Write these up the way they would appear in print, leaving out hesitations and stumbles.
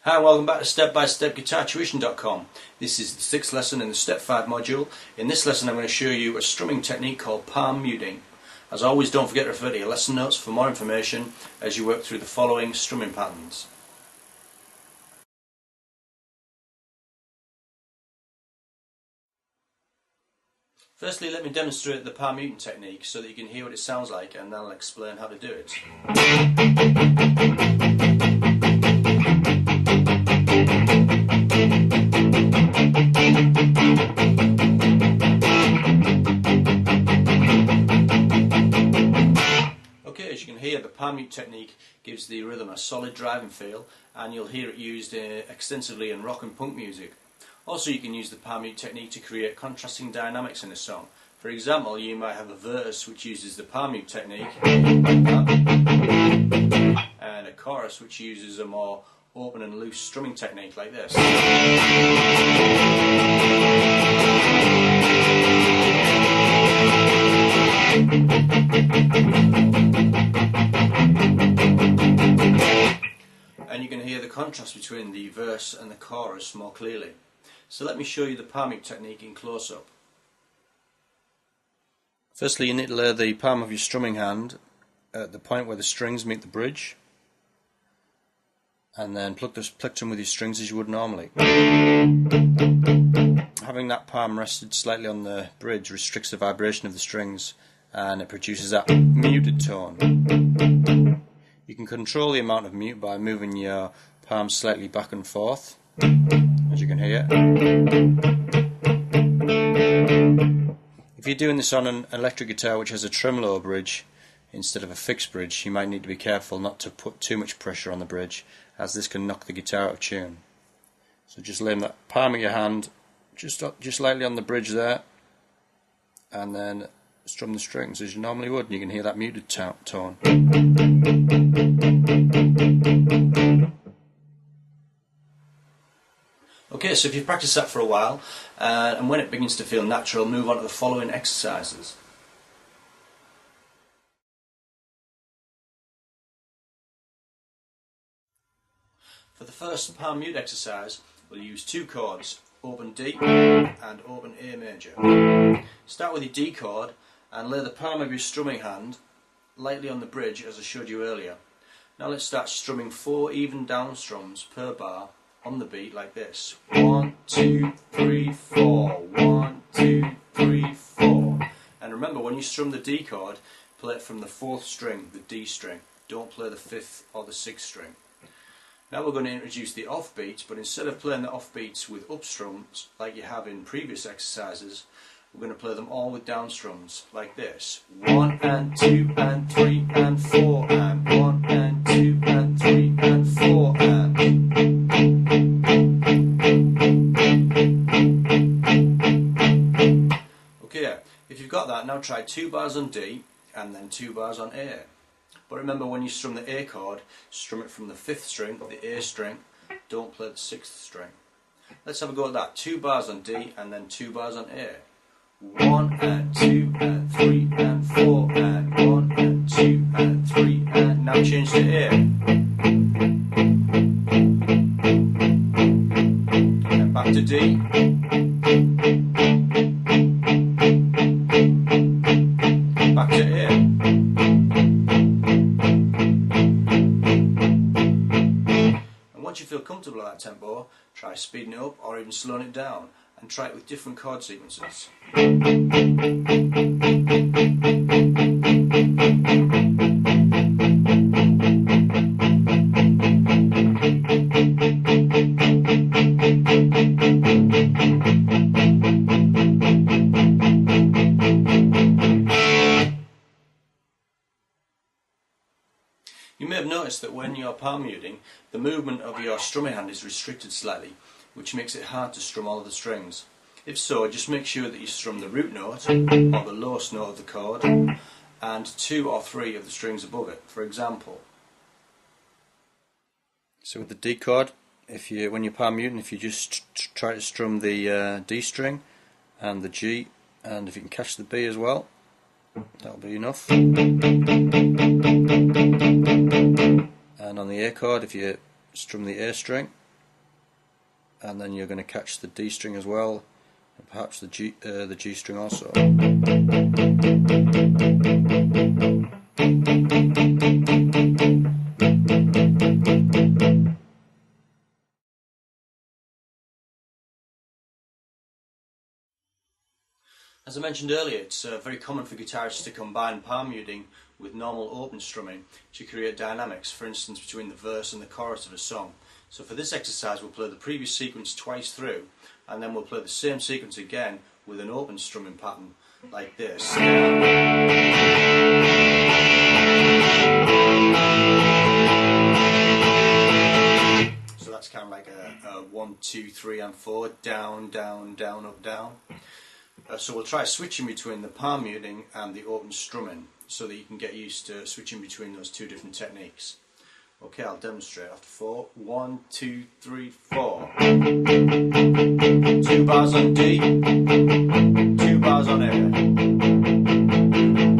Hi and welcome back to Step-by-Step Guitar Tuition.com. This is the 6th lesson in the Step 5 module. In this lesson I'm going to show you a strumming technique called palm muting. As always, don't forget to refer to your lesson notes for more information as you work through the following strumming patterns. Firstly, let me demonstrate the palm muting technique so that you can hear what it sounds like, and then I'll explain how to do it. Okay, as you can hear, the palm mute technique gives the rhythm a solid driving feel, and you'll hear it used extensively in rock and punk music. Also, you can use the palm mute technique to create contrasting dynamics in a song. For example, you might have a verse which uses the palm mute technique, and a chorus which uses a more open and loose strumming technique like this. And you can hear the contrast between the verse and the chorus more clearly. So let me show you the palm mute technique in close-up. Firstly, you need to lay the palm of your strumming hand at the point where the strings meet the bridge, and then pluck them with your strings as you would normally. Having that palm rested slightly on the bridge restricts the vibration of the strings, and it produces that muted tone. You can control the amount of mute by moving your palm slightly back and forth, as you can hear. If you're doing this on an electric guitar which has a tremolo bridge instead of a fixed bridge, you might need to be careful not to put too much pressure on the bridge, as this can knock the guitar out of tune. So just lay that palm of your hand just lightly on the bridge there, and then strum the strings as you normally would, and you can hear that muted tone. Okay, so if you've practiced that for a while, and when it begins to feel natural, move on to the following exercises. For the first palm mute exercise, we'll use two chords, open D and open A major. Start with your D chord and lay the palm of your strumming hand lightly on the bridge as I showed you earlier. Now let's start strumming 4 even down strums per bar on the beat like this. 1, 2, 3, 4. 1, 2, 3, 4. And remember, when you strum the D chord, play it from the 4th string, the D string. Don't play the 5th or the 6th string. Now we're going to introduce the off beats, but instead of playing the off beats with up strums like you have in previous exercises, we're going to play them all with down strums like this. 1 and 2 and 3 and 4 and 1 and 2 and 3 and 4 and. Okay, if you've got that, now try 2 bars on D and then 2 bars on A. But remember, when you strum the A chord, strum it from the 5th string, the A string, don't play the 6th string. Let's have a go at that. 2 bars on D and then 2 bars on A. 1 and 2 and 3 and 4 and 1 and 2 and 3 and now change to A. And back to D. Back to A. And once you feel comfortable at that tempo, try speeding it up or even slowing it down, and try it with different chord sequences. You may have noticed that when you're palm muting, the movement of your strumming hand is restricted slightly, which makes it hard to strum all of the strings. If so, just make sure that you strum the root note, or the lowest note of the chord, and 2 or 3 of the strings above it. For example, so with the D chord, when you're palm muting, if you just try to strum the D string and the G, and if you can catch the B as well, that'll be enough. And on the A chord, if you strum the A string and then you're going to catch the D string as well, and perhaps the G string also. As I mentioned earlier, it's very common for guitarists to combine palm muting with normal open strumming to create dynamics, for instance between the verse and the chorus of a song. So for this exercise we'll play the previous sequence twice through, and then we'll play the same sequence again with an open strumming pattern like this. So that's kind of like a 1, 2, 3 and 4, down, down, down, up, down. So we'll try switching between the palm muting and the open strumming so that you can get used to switching between those two different techniques. Okay, I'll demonstrate after 4. 1, 2, 3, 4. 2 bars on D, 2 bars on A.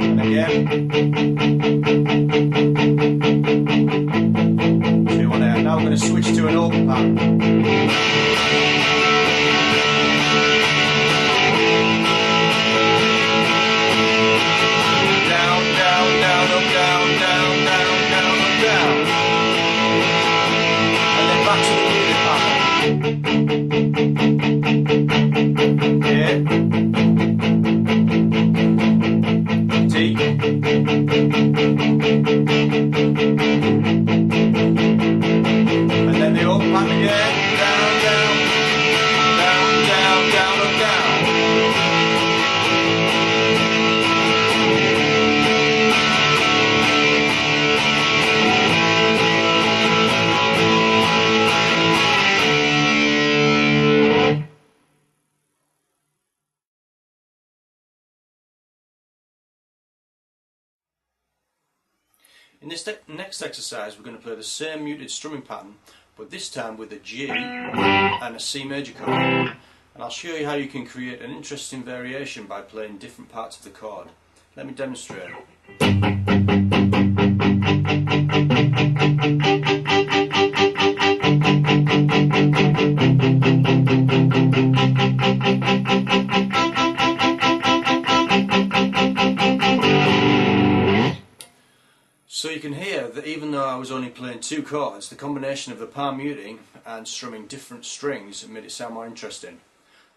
And again. 2 on A. Now we're going to switch to an open pattern. And then the open pattern again, down, down, down, down, down, up, down. In this next exercise we're going to play the same muted strumming pattern, but this time with a G and a C major chord. And I'll show you how you can create an interesting variation by playing different parts of the chord. Let me demonstrate. So you can hear that even though I was only playing 2 chords, the combination of the palm muting and strumming different strings made it sound more interesting.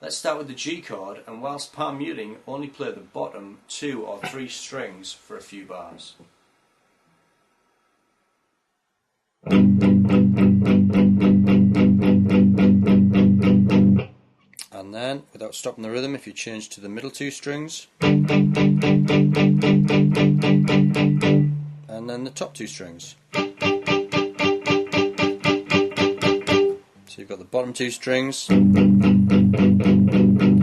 Let's start with the G chord, and whilst palm muting, only play the bottom 2 or 3 strings for a few bars. And then, without stopping the rhythm, if you change to the middle 2 strings, and then the top 2 strings. So you've got the bottom 2 strings, the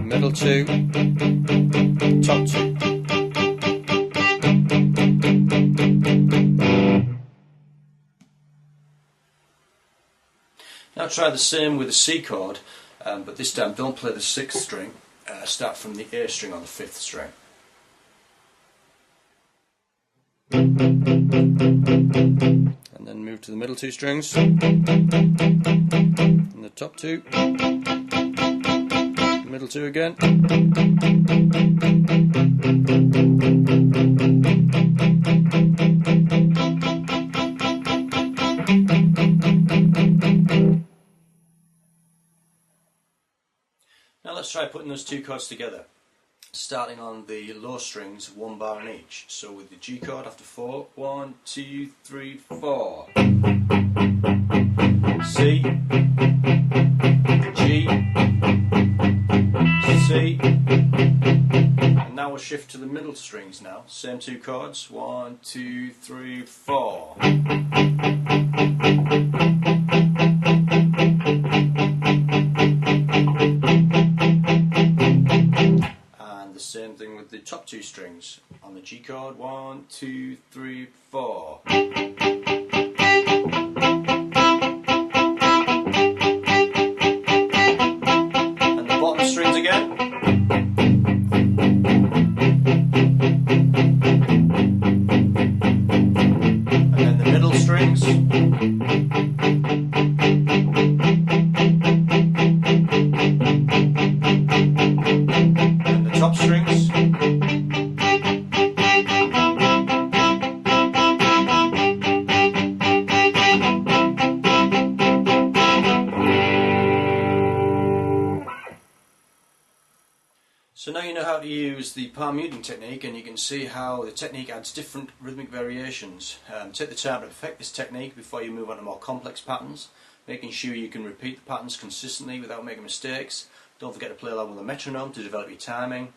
middle 2, top 2. Now try the same with the C chord, but this time don't play the 6th string, start from the A string on the 5th string. And then move to the middle 2 strings, and the top 2, middle 2 again, now let's try putting those 2 chords together, starting on the low strings, 1 bar on each. So with the G chord after 4, 1, 2, 3, 4. C, G, C, and now we'll shift to the middle strings now. Same 2 chords, 1, 2, 3, 4. Same thing with the top 2 strings on the G chord, 1, 2, 3, 4. And the bottom strings again. And then the middle strings. strings. So now you know how to use the palm muting technique, and you can see how the technique adds different rhythmic variations. Take the time to perfect this technique before you move on to more complex patterns, making sure you can repeat the patterns consistently without making mistakes. Don't forget to play along with a metronome to develop your timing.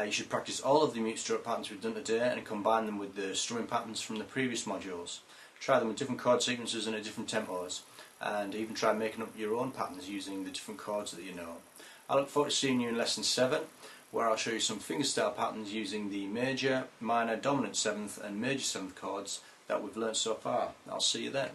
You should practice all of the mute stroke patterns we've done today and combine them with the strumming patterns from the previous modules. Try them with different chord sequences and at different tempos, and even try making up your own patterns using the different chords that you know. I look forward to seeing you in lesson 7, where I'll show you some fingerstyle patterns using the major, minor, dominant 7th and major 7th chords that we've learnt so far. I'll see you then.